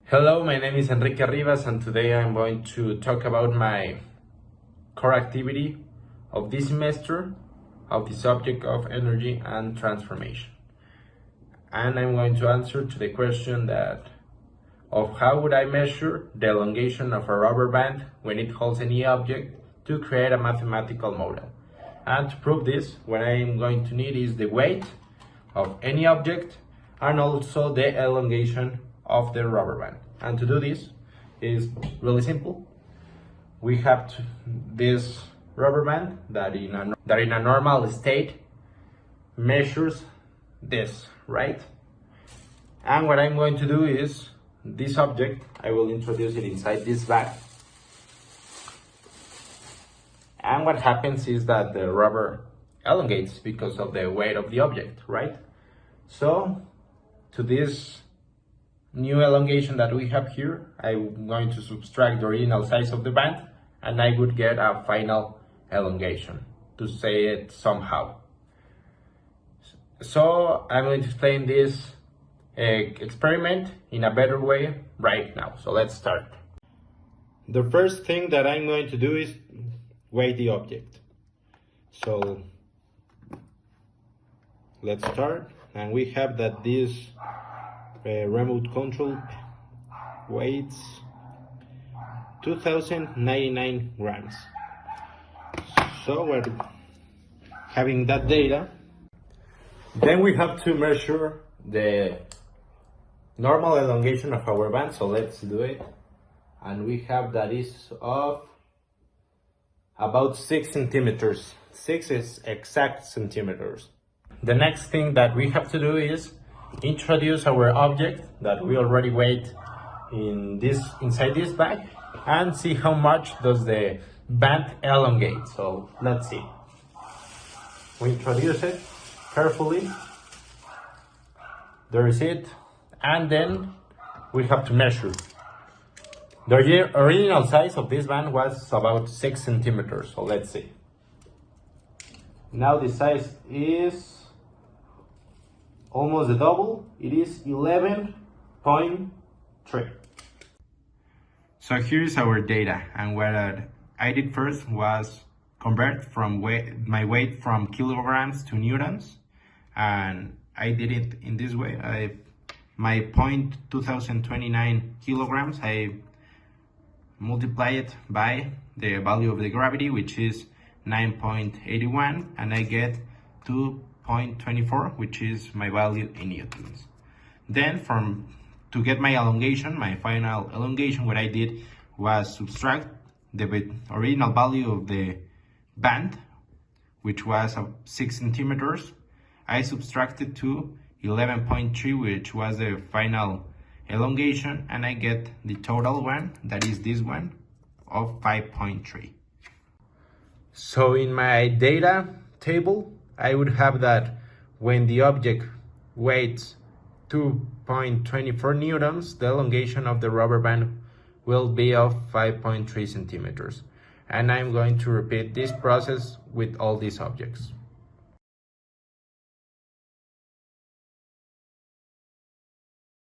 Hello, my name is Enrique Rivas, and today I'm going to talk about my core activity of this semester of the subject of energy and transformation. And I'm going to answer to the question of how would I measure the elongation of a rubber band when it holds any object to create a mathematical model. And to prove this, what I'm going to need is the weight of any object and also the elongation of the rubber band. And to do this is really simple. We have this rubber band that in a normal state measures this, right? And what I'm going to do is this object, I will introduce it inside this bag. And what happens is that the rubber elongates because of the weight of the object, right? So to this new elongation that we have here, I'm going to subtract the original size of the band and I would get a final elongation, to say it somehow. So I'm going to explain this experiment in a better way right now. So let's start. The first thing that I'm going to do is weigh the object. So let's start, and we have that this remote control weighs 2099 grams. So we're having that data. Then we have to measure the normal elongation of our band. So let's do it. And we have that is of about 6 centimeters. 6 is exact centimeters. The next thing that we have to do is introduce our object that we already weighed inside this bag and see how much does the band elongate. So let's see. We introduce it carefully. There is it. And then we have to measure. The original size of this band was about 6 centimeters. So let's see. Now the size is almost the double. It is 11.3. So here's our data, and what I did first was convert my weight from kilograms to newtons, and I did it in this way. My 2029 kilograms, I multiply it by the value of the gravity, which is 9.81, and I get 2.24, which is my value in newtons. Then to get my elongation, my final elongation, what I did was subtract the original value of the band, which was 6 centimeters. I subtracted to 11.3, which was the final elongation, and I get the total one, that is this one, of 5.3. So in my data table, I would have that when the object weighs 2.24 newtons, the elongation of the rubber band will be of 5.3 centimeters. And I'm going to repeat this process with all these objects.